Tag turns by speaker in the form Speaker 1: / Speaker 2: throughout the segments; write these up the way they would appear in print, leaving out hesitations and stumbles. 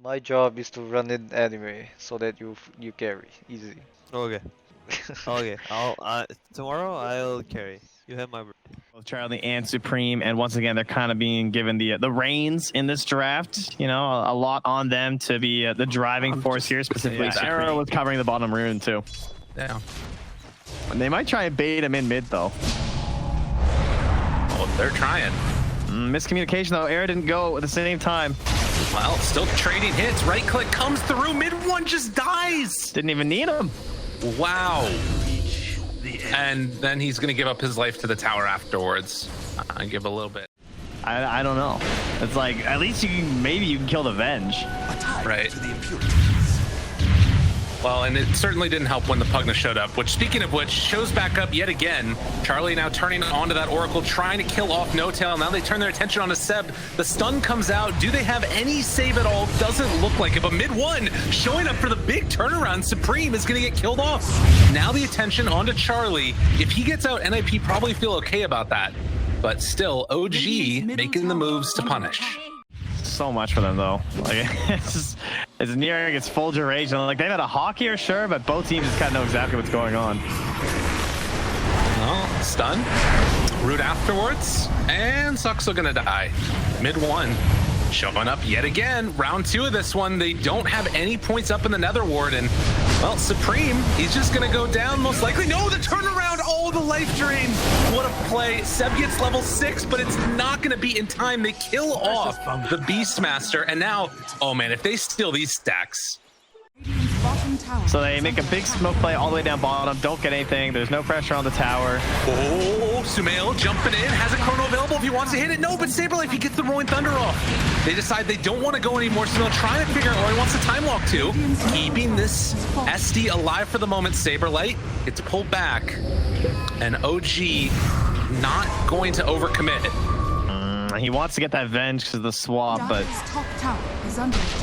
Speaker 1: My job is to run it anyway, so that you carry easy.
Speaker 2: Okay. Okay. I'll tomorrow I'll carry. You have my.
Speaker 3: Both Charlie and Supreme, and once again, they're kind of being given the reins in this draft. You know, a lot on them to be the driving force here. Specifically, Sarah was covering the bottom rune too.
Speaker 4: Yeah.
Speaker 3: And they might try and bait him in mid though.
Speaker 4: Oh, they're trying.
Speaker 3: Miscommunication though. Era didn't go at the same time.
Speaker 4: Well, still trading hits. Right click comes through. MidOne just dies.
Speaker 3: Didn't even need him.
Speaker 4: Wow. And then he's going to give up his life to the tower afterwards. I give a little bit.
Speaker 3: I don't know. It's like, at least maybe you can kill the Venge.
Speaker 4: Right. Well, and it certainly didn't help when the Pugna showed up, which, speaking of which, shows back up yet again. Charlie now turning onto that Oracle, trying to kill off No-Tail. Now they turn their attention onto Seb. The stun comes out. Do they have any save at all? Doesn't look like it, but MidOne showing up for the big turnaround. Supreme is going to get killed off. Now the attention onto Charlie. If he gets out, NiP probably feel okay about that. But still, OG making the moves to punish.
Speaker 3: So much for them though. Like it's nearing its full duration. Like they've had a hawk here, sure, but both teams just kind of know exactly what's going on.
Speaker 4: Well, stun, root afterwards, and Suxo gonna die. MidOne showing up yet again. Round 2 of this one. They don't have any points up in the Nether Ward, and well, Supreme, he's just gonna go down most likely. No, the turnaround, oh, the life drain. What a play. Seb gets level 6, but it's not gonna be in time. They kill off the Beastmaster, and now, oh man, if they steal these stacks.
Speaker 3: So they make a big smoke play all the way down bottom, don't get anything, there's no pressure on the tower.
Speaker 4: Oh, Sumail jumping in, has a chrono available if he wants to hit it. No, but Saberlight, he gets the Rolling Thunder off. They decide they don't want to go anymore. Sumail trying to figure out where he wants the time walk to. Keeping this SD alive for the moment. Saberlight gets pulled back, and OG not going to overcommit.
Speaker 3: He wants to get that Venge because of the swap, but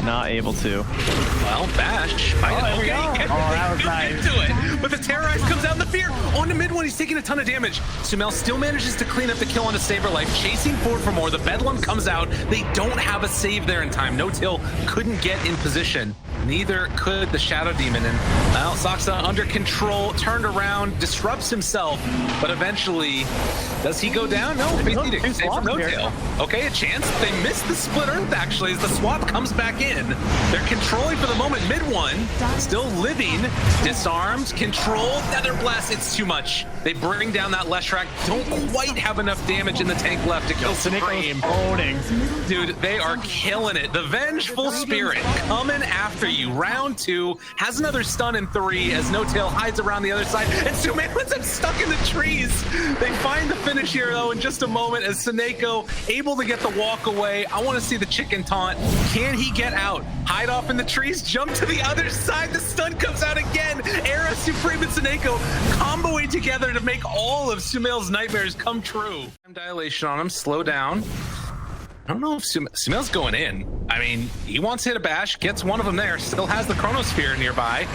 Speaker 3: not able to.
Speaker 4: Well, Bash.
Speaker 3: That was nice.
Speaker 4: Into it. But the Terrorize comes out in the fear. On to MidOne, he's taking a ton of damage. Sumail still manages to clean up the kill onto Saberlight, chasing forward for more. The Bedlam comes out. They don't have a save there in time. No-Tail couldn't get in position. Neither could the Shadow Demon. And well, Saksa under control, turned around, disrupts himself, but eventually, does he go down? No, save from No-Tail. Okay, a chance. They missed the split earth actually as the swap comes back in. They're controlling for the moment. MidOne still living, disarmed, controlled. Nether Blast, it's too much. They bring down that LESHRAC. Don't quite have enough damage in the tank left to kill Supreme. Dude, they are killing it. The Vengeful Spirit coming after you. Round 2 has another stun in 3 as No-Tail hides around the other side, and Sumail ends up stuck in the trees. They find the finish here though in just a moment as Seneko able to get the walk away. I want to see the chicken taunt. Can he get out? Hide off in the trees, jump to the other side. The stun comes out again. Era, Supreme, and Seneko comboing together to make all of Sumail's nightmares come true. Dilation on him, slow down. I don't know if Sumail's going in. I mean, he wants to hit a bash, gets one of them there, still has the Chronosphere nearby,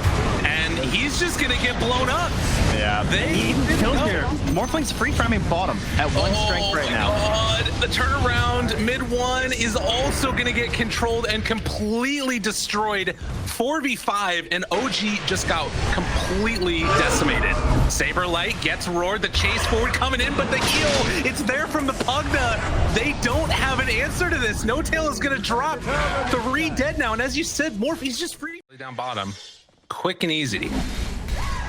Speaker 4: and he's just gonna get blown up.
Speaker 3: Yeah, they kills here. Morphling's free framing bottom at 1 strength right now.
Speaker 4: God. The turnaround, MidOne is also gonna get controlled and completely destroyed. 4v5, and OG just got completely decimated. Saberlight gets roared, the chase forward coming in, but the heal, it's there from the Pugna. They don't have an answer to this. No-Tail is gonna drop. 3 dead now, and as you said, Morphe's just free. Down bottom, quick and easy.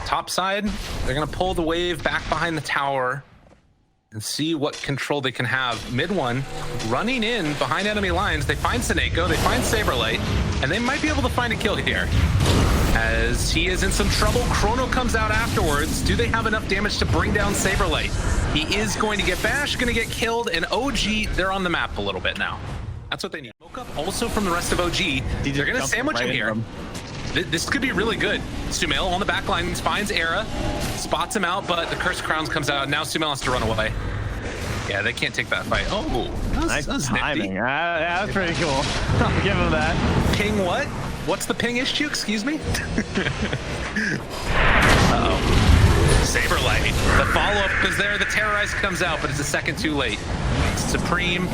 Speaker 4: Top side, they're gonna pull the wave back behind the tower and see what control they can have. MidOne running in behind enemy lines. They find Seneko, they find Saberlight, and they might be able to find a kill here. As he is in some trouble, Chrono comes out afterwards. Do they have enough damage to bring down Saberlight? He is going to get bashed, going to get killed, and OG, they're on the map a little bit now. That's what they need. Smoke up also from the rest of OG. They're going to sandwich him here. This could be really good. Sumail on the back line finds Era, spots him out, but the Cursed Crowns comes out. Now Sumail has to run away. Yeah, they can't take that fight. Oh,
Speaker 3: nice timing. Yeah, that's pretty cool. I'll give him that.
Speaker 4: Ping what? What's the ping issue? Excuse me? Uh-oh. Saberlight. The follow-up is there. The Terrorize comes out, but it's a second too late. Supreme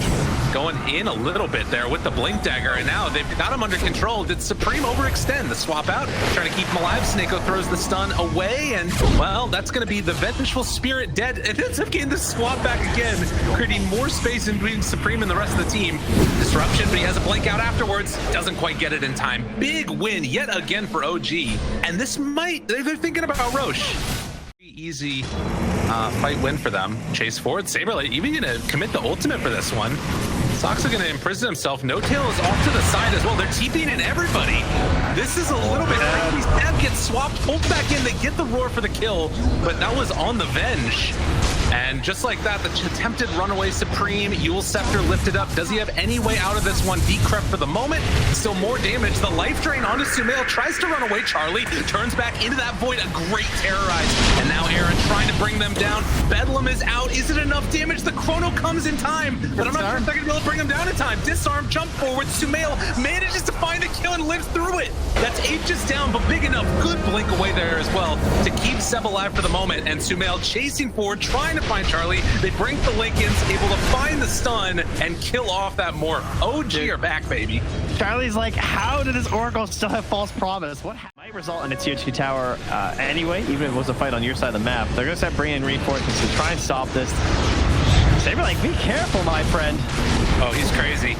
Speaker 4: going in a little bit there with the Blink Dagger, and now they've got him under control. Did Supreme overextend? The swap out, trying to keep him alive. Snako throws the stun away, and, well, that's going to be the Vengeful Spirit dead. And ends up getting the swap back again, creating more space in between Supreme and the rest of the team. Disruption, but he has a blink out afterwards. Doesn't quite get it in time. Big win yet again for OG. And this might, they're thinking about Roche. Easy fight win for them. Chase forward. Saberlight even gonna commit the ultimate for this one. Sox are gonna imprison himself. No Tail is off to the side as well. They're TPing in everybody. This is a little bit tricky. Stab gets swapped, pulled back in. They get the roar for the kill, but that was on the Venge. And just like that, the attempted runaway Supreme, Yule Scepter lifted up. Does he have any way out of this one? Decrep for the moment. Still more damage. The life drain onto Sumail. Tries to run away. Charlie turns back into that void. A great Terrorize. And now Aaron trying to bring them down. Bedlam is out. Is it enough damage? The Chrono comes in time, but I'm not sure if they're going to be able to bring him down in time. Disarm, jump forward. Sumail manages to find the kill and lives through it. That's 8 just down, but big enough. Good blink away there as well to keep Seb alive for the moment. And Sumail chasing forward, trying to find Charlie. They bring the Lincolns, able to find the stun and kill off that morph. OG are back, baby.
Speaker 3: Charlie's like, how did this Oracle still have false promise? What might result in a tier 2 tower anyway, even if it was a fight on your side of the map. They're going to start bringing in reinforcements to try and stop this. Saber like, be careful, my friend.
Speaker 4: Oh, he's crazy.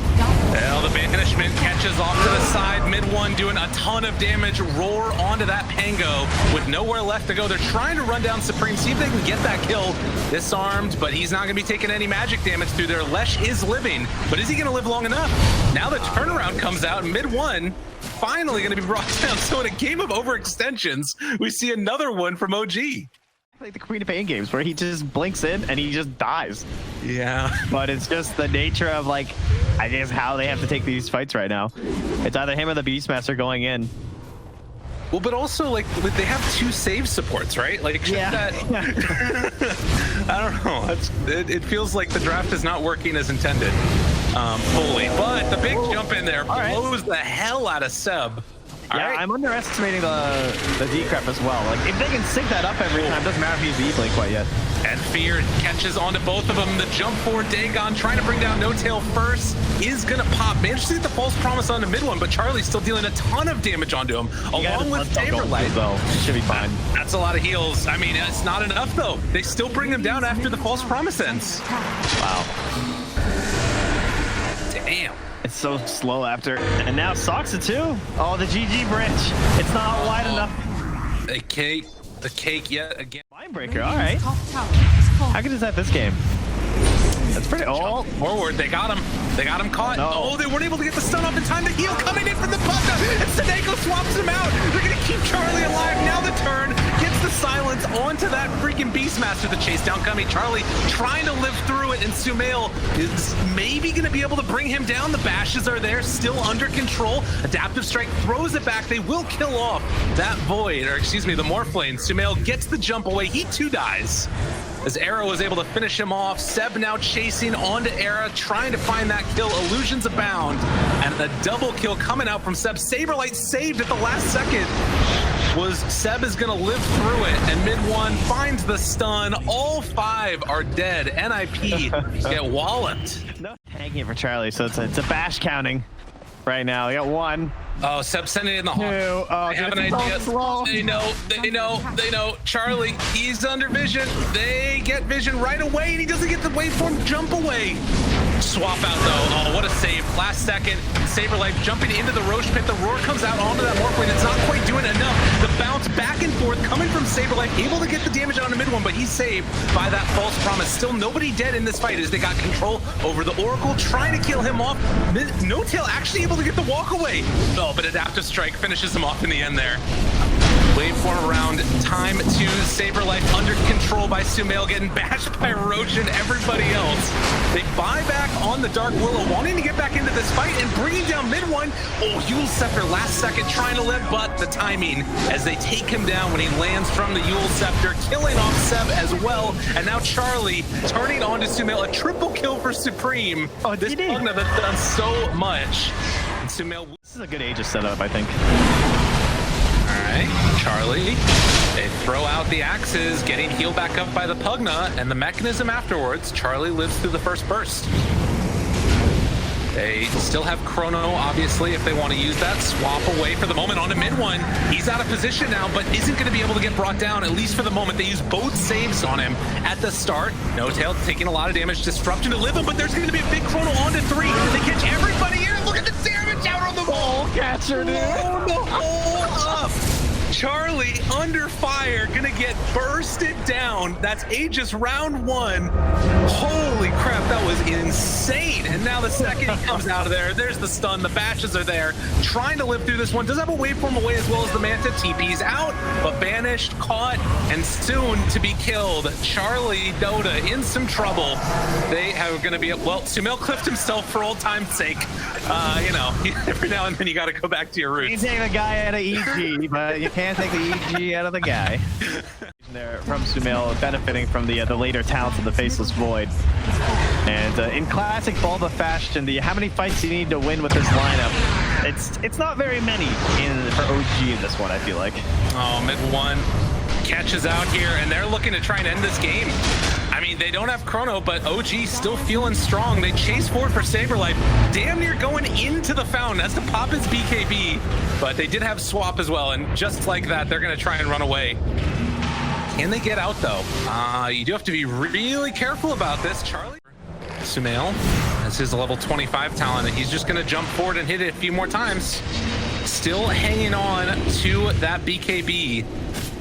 Speaker 4: Well, the Banishment catches off to the side. MidOne doing a ton of damage. Roar onto that Pango with nowhere left to go. They're trying to run down Supreme, see if they can get that kill. Disarmed, but he's not going to be taking any magic damage through there. Lesh is living, but is he going to live long enough? Now the turnaround comes out. MidOne finally going to be brought down. So in a game of overextensions, we see another one from OG.
Speaker 3: Like the Queen of Pain games where he just blinks in and he just dies.
Speaker 4: Yeah.
Speaker 3: But it's just the nature of, like, I guess how they have to take these fights right now. It's either him or the Beastmaster going in.
Speaker 4: Well, but also, like, they have 2 save supports, right? Like,
Speaker 3: yeah.
Speaker 4: That, I don't know. It feels like the draft is not working as intended fully. But the big jump in there blows the hell out of Seb.
Speaker 3: Yeah, I'm underestimating the decrep as well. Like, if they can sync that up every time, doesn't matter if he's E-blink quite yet.
Speaker 4: And Fear catches onto both of them. The jump forward, Dagon trying to bring down No Tail first is gonna pop. Managed to get the false promise onto MidOne, but Charlie's still dealing a ton of damage onto him, along with Saberlight.
Speaker 3: Though, should be fine.
Speaker 4: That's a lot of heals. I mean, it's not enough though. They still bring him down after the false promise ends.
Speaker 3: Wow.
Speaker 4: Damn.
Speaker 3: It's so slow after. And now Soxa too. Oh, the GG bridge. It's not wide enough.
Speaker 4: The cake yet again.
Speaker 3: Mindbreaker, all right. How good is that this game? That's pretty. Oh,
Speaker 4: forward. They got him. They got him caught. No. Oh, they weren't able to get the stun off in time. The heal coming in from the Bucka. And Snako swaps him out. They're going to keep Charlie alive. Now the turn gets the silence onto that freaking Beastmaster. The chase down coming. Charlie trying to live through it. And Sumail is maybe going to be able to bring him down. The bashes are there, still under control. Adaptive Strike throws it back. They will kill off that Void, or excuse me, the Morphlane. Sumail gets the jump away. He too dies. As Era was able to finish him off. Seb now chasing onto Era, trying to find that kill. Illusions abound. And the double kill coming out from Seb. Saberlight saved at the last second. Was Seb is going to live through it. And MidOne finds the stun. All 5 are dead. NiP get walloped.
Speaker 3: No tanking it for Charlie, so it's a bash counting right now. We got 1.
Speaker 4: Oh, Seb sending it in the hawk.
Speaker 3: 2. Oh,
Speaker 4: they have an idea.
Speaker 3: Slow.
Speaker 4: They know. Charlie, he's under vision. They get vision right away, and he doesn't get the waveform jump away. Swap out though. Oh, what a save. Last second. Saberlight jumping into the Roche pit. The roar comes out onto that Morphlane. It's not quite doing enough. The bounce back and forth coming from Saberlight, able to get the damage onto MidOne, but he's saved by that false promise. Still nobody dead in this fight as they got control over the Oracle, trying to kill him off. No Tail actually able to get the walk away. Oh, but Adaptive Strike finishes him off in the end there. Waveform around, time to Saberlight under control by Sumail, getting bashed by Roche and everybody else. They buy back on the Dark Willow, wanting to get back into this fight and bringing down MidOne. Oh, Yule Scepter last second trying to live, but the timing as they take him down when he lands from the Yule Scepter, killing off Seb as well. And now Charlie turning on to Sumail, a triple kill for Supreme.
Speaker 3: Oh,
Speaker 4: this Pugna that's done so much. And Sumail.
Speaker 3: This is a good Aegis setup, I think.
Speaker 4: All right. Okay, Charlie. They throw out the axes, getting healed back up by the Pugna, and the mechanism afterwards. Charlie lives through the first burst. They still have Chrono, obviously, if they want to use that. Swap away for the moment onto MidOne. He's out of position now, but isn't going to be able to get brought down, at least for the moment. They use both saves on him at the start. No Tail taking a lot of damage. Disruption to live him, but there's going to be a big Chrono onto 3. They catch everybody here. Look at the damage out on the ball.
Speaker 3: Catcher, dude.
Speaker 4: Blow the hole up. Charlie under fire, gonna get bursted down. That's Aegis round 1. Holy crap, that was insane. And now the second he comes out of there, there's the stun, the bashes are there. Trying to live through this one. Does have a waveform away as well as the Manta. TP's out, but banished, caught, and soon to be killed. Charlie, Dota in some trouble. They are gonna be, well, Sumail clipped himself for old time's sake. You know, every now and then you gotta go back to your roots.
Speaker 3: You can take the guy out of EG, but you can't take the EG out of the guy. There from Sumail, benefiting from the later talents of the Faceless Void. And in classic Bulba fashion, how many fights do you need to win with this lineup? It's not very many for OG in this one, I feel like.
Speaker 4: Oh, MidOne catches out here, and they're looking to try and end this game. I mean, they don't have Chrono, but OG still feeling strong. They chase forward for Saberlife, damn near going into the fountain. That's to pop his BKB, but they did have swap as well, and just like that, they're going to try and run away. Can they get out, though? You do have to be really careful about this. Charlie? Sumail has his level 25 talent, and he's just going to jump forward and hit it a few more times. Still hanging on to that BKB.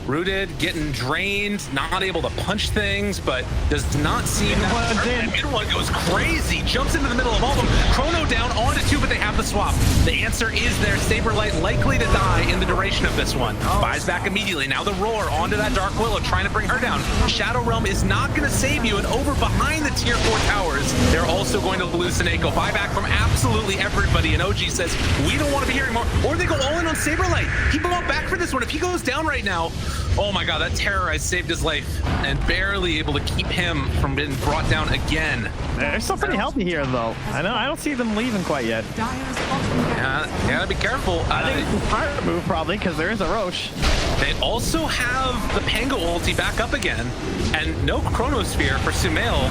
Speaker 4: Rooted, getting drained, not able to punch things, but does not seem that MidOne goes crazy, jumps into the middle of all of them. Chrono down onto 2, but they have the swap. The answer is there. Saberlight likely to die in the duration of this one. Buys back immediately. Now the roar onto that Dark Willow, trying to bring her down. Shadow Realm is not going to save you, and over behind the tier 4 towers, they're also going to lose Seneko. Buyback from absolutely everybody, and OG says, we don't want to be here anymore. Or they go all in on Saberlight. Keep him up back for this one. If he goes down right now, oh my god, that Terrorize saved his life and barely able to keep him from being brought down again.
Speaker 3: They're still pretty healthy here, though. I don't see them leaving quite yet.
Speaker 4: Yeah, you gotta be careful.
Speaker 3: I think it's a smart move, probably, because there is a Roche.
Speaker 4: They also have the Pango ulti back up again, and no Chronosphere for Sumail.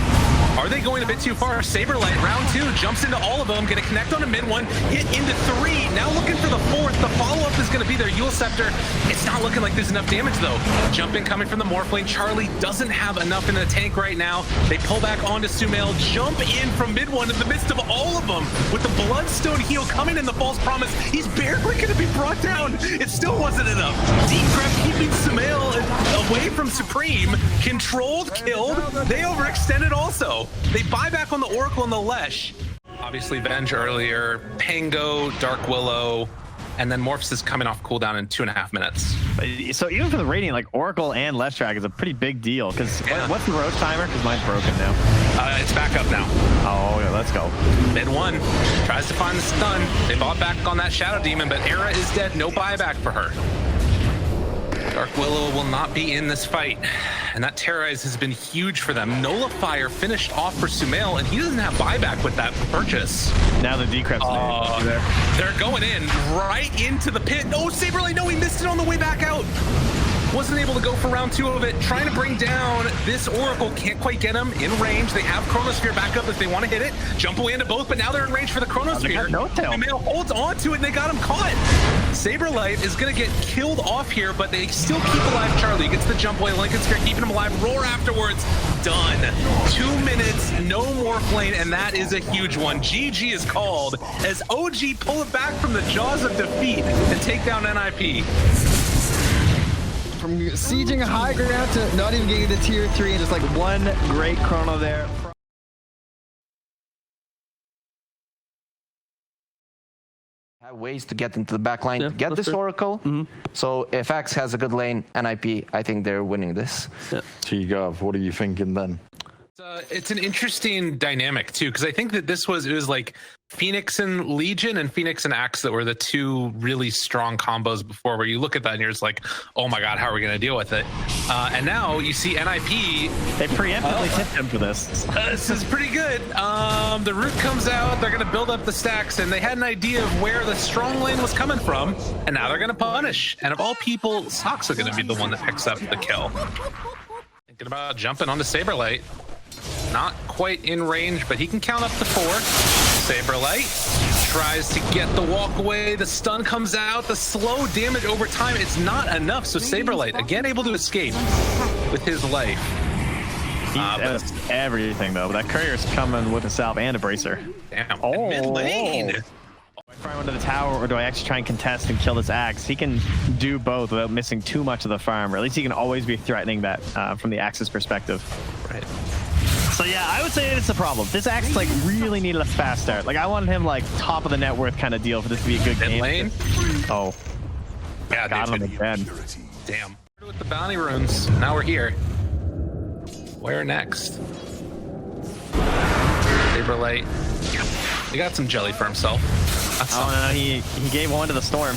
Speaker 4: Are they going a bit too far? Saberlight, round 2, jumps into all of them, gonna connect on a MidOne, hit into 3, now looking for the 4th. The follow-up is gonna be their Yule Scepter. It's not looking like there's enough damage, though. Jumping coming from the Morphling. Charlie doesn't have enough in the tank right now. They pull back onto Sumail, jump in from MidOne in the midst of all of them. With the Bloodstone heal coming in the False Promise, he's barely gonna be brought down. It still wasn't enough. Deep Grab keeping Sumail away from Supreme. Controlled, killed. They overextended also. They buy back on the Oracle and the Lesh. Obviously, Venge earlier, Pango, Dark Willow, and then Morphs is coming off cooldown in 2.5 minutes.
Speaker 3: So even for the Radiant, like Oracle and LESHRAC is a pretty big deal. Because what's the Roche timer? Because mine's broken now.
Speaker 4: It's back up now.
Speaker 3: Oh, yeah, let's go.
Speaker 4: MidOne tries to find the stun. They bought back on that Shadow Demon, but Era is dead. No buyback for her. Dark Willow will not be in this fight, and that Terrorize has been huge for them. Nullifier finished off for Sumail, and he doesn't have buyback with that purchase.
Speaker 3: Now the Decrep's there.
Speaker 4: They're going in right into the pit. No, Saberlight, no, he missed it on the way back out. Wasn't able to go for round 2 of it. Trying to bring down this Oracle. Can't quite get him in range. They have Chronosphere back up if they want to hit it. Jump away into both, but now they're in range for the Chronosphere. Sumail holds on to it, and they got him caught. Saberlight is going to get killed off here, but they still keep alive Charlie. Gets the jump away. Lincoln Sphere keeping him alive. Roar afterwards. Done. 2 minutes, no more flame, and that is a huge one. GG is called as OG pull it back from the jaws of defeat and take down NiP.
Speaker 5: From sieging a high ground to not even getting the tier 3 and just like
Speaker 3: One great Chrono there.
Speaker 6: Have ways to get into the back line to get this Oracle. So if X has a good lane, NiP, I think they're winning this.
Speaker 7: T-Gov, what are you thinking then?
Speaker 4: It's an interesting dynamic too, because I think that it was like Phoenix and Legion and Phoenix and Axe that were the two really strong combos before, where you look at that and you're just like, oh my god, how are we going to deal with it? And now you see NiP.
Speaker 3: They preemptively tipped him for this.
Speaker 4: This is pretty good. The root comes out, they're going to build up the stacks, and they had an idea of where the strong lane was coming from, and now they're going to punish. And of all people, Sox are going to be the one that picks up the kill. Thinking about jumping onto Saberlight. Not quite in range, but he can count up to 4. Saberlight tries to get the walk away. The stun comes out. The slow damage over time, it's not enough. So Saberlight, again, able to escape with his life.
Speaker 3: He's everything, though. That courier's coming with a salve and a bracer.
Speaker 4: Damn.
Speaker 3: Oh.
Speaker 4: Mid lane.
Speaker 3: Do I farm under the tower, or do I actually try and contest and kill this Axe? He can do both without missing too much of the farm, or at least he can always be threatening that from the Axe's perspective.
Speaker 4: Right.
Speaker 3: So yeah, I would say it's a problem. This Axe like really needed a fast start. Like I wanted him like top of the net worth kind of deal for this to be a good game.
Speaker 4: Lane?
Speaker 3: Oh.
Speaker 4: Yeah,
Speaker 3: got him again.
Speaker 4: Damn. With the bounty runes, now we're here. Where next? Saberlight. He got some jelly for himself. That's
Speaker 3: no, he gave one to the storm.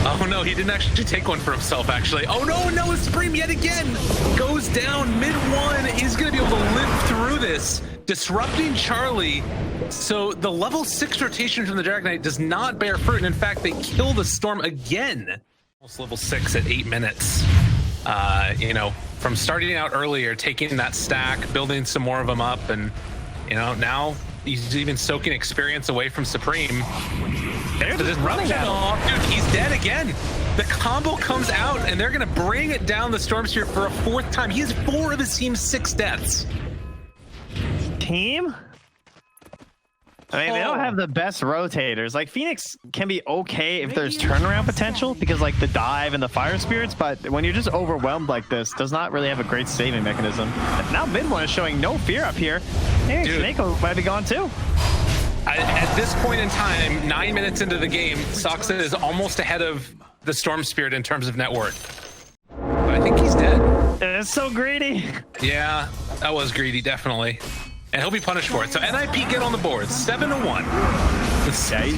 Speaker 4: Oh no, he didn't actually take one for himself, actually. Oh no, Supreme yet again goes down. MidOne, he's gonna be able to live through this, disrupting Charlie. So the level 6 rotation from the Dragon Knight does not bear fruit, and in fact, they kill the Storm again. Almost level 6 at 8 minutes. You know, from starting out earlier, taking that stack, building some more of them up, and you know, now he's even soaking experience away from Supreme.
Speaker 3: They're just running at him.
Speaker 4: Oh, dude, he's dead again. The combo comes out, and they're going to bring it down the Storm Sphere for a 4th time. He has 4 of his team's 6 deaths.
Speaker 3: Team? I mean, they don't have the best rotators. Like, Phoenix can be okay if there's turnaround potential, because, like, the dive and the fire spirits, but when you're just overwhelmed like this, does not really have a great saving mechanism. And now MidOne is showing no fear up here. Hey, Snako might be gone, too.
Speaker 4: At this point in time, 9 minutes into the game, Soxa is almost ahead of the Storm Spirit in terms of net worth. But I think he's dead.
Speaker 3: It's so greedy.
Speaker 4: Yeah, that was greedy, definitely. And he'll be punished for it. So NiP get on the board, 7-1.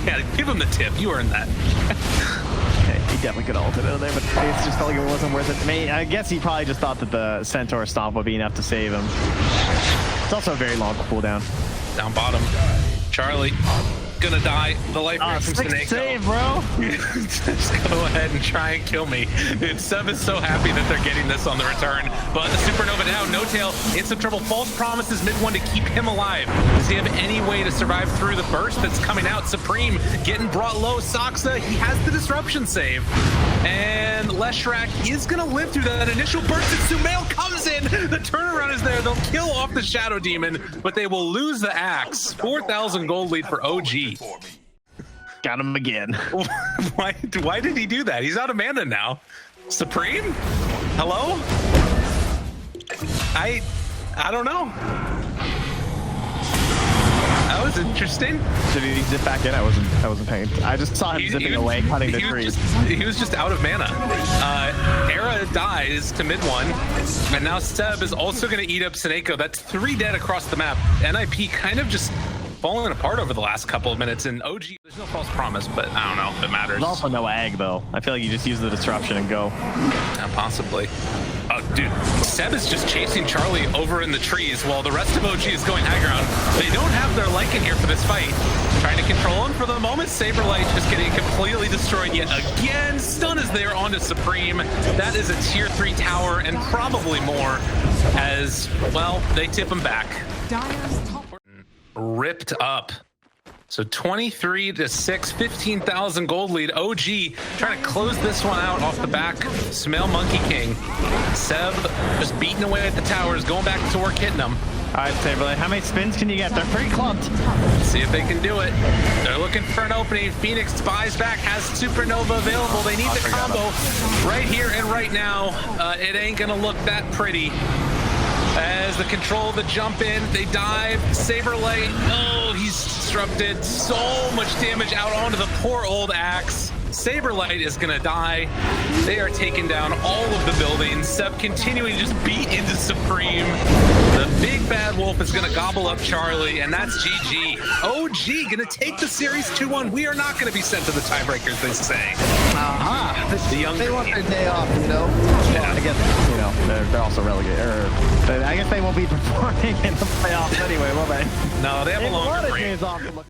Speaker 4: Yeah, give him the tip. You earned that.
Speaker 3: Okay, he definitely could ult it out of there, but it's just felt like it wasn't worth it. I mean, I guess he probably just thought that the Centaur Stomp would be enough to save him. It's also a very long cooldown.
Speaker 4: Down bottom. Charlie gonna die. The life rate from Snake.
Speaker 3: Save, bro.
Speaker 4: Just go ahead and try and kill me. Dude, Seb is so happy that they're getting this on the return. But the Supernova down, No Tail in some trouble. False promises MidOne to keep him alive. Does he have any way to survive through the burst that's coming out? Supreme getting brought low. Soxa, he has the disruption save. And LESHRAC is gonna live through that initial burst, and Sumail comes in. The turnaround is there. They'll kill off the Shadow Demon, but they will lose the Axe. 4,000 gold lead for OG.
Speaker 3: Got him again.
Speaker 4: Why did he do that? He's out of mana now. Supreme? Hello? I don't know. That was interesting.
Speaker 3: Did he zip back in? I wasn't paying. I just saw him zipping away, cutting the trees.
Speaker 4: He was just out of mana. Era dies to MidOne, and now Seb is also going to eat up Snako. That's 3 dead across the map. NiP kind of just falling apart over the last couple of minutes, and OG, there's no false promise, but I don't know if it matters.
Speaker 3: There's also no ag, though. I feel like you just use the disruption and go.
Speaker 4: Yeah, possibly. Oh, dude, Seb is just chasing Charlie over in the trees while the rest of OG is going high ground. They don't have their Lycan here for this fight. Trying to control him for the moment. Saberlight just getting completely destroyed yet again. Stun is there onto Supreme. That is a tier 3 tower and probably more as, well, they tip him back. Ripped up. So 23-6, 15,000 gold lead. OG trying to close this one out off the back. Smell Monkey King. Seb just beating away at the towers, going back to work, hitting them.
Speaker 3: All right, Saberlight, how many spins can you get? They're pretty clumped.
Speaker 4: Let's see if they can do it. They're looking for an opening. Phoenix buys back, has Supernova available. They need the combo right here and right now. It ain't gonna look that pretty. As the control, the jump in, they dive. Saberlight, oh, he's disrupted. So much damage out onto the poor old Axe. Saberlight is gonna die. They are taking down all of the buildings. Seb continuing to just beat into Supreme. The big bad wolf is gonna gobble up Charlie, and that's GG. OG gonna take the series 2-1. We are not gonna be sent to the tiebreakers, they say. The young
Speaker 5: They want their day off, you know?
Speaker 3: Yeah, I guess, you know, they're also relegated. I guess they won't be performing in the playoffs anyway, will they?
Speaker 4: No, they have a
Speaker 3: They have a
Speaker 4: longer
Speaker 3: lot of
Speaker 4: break.
Speaker 3: games off to look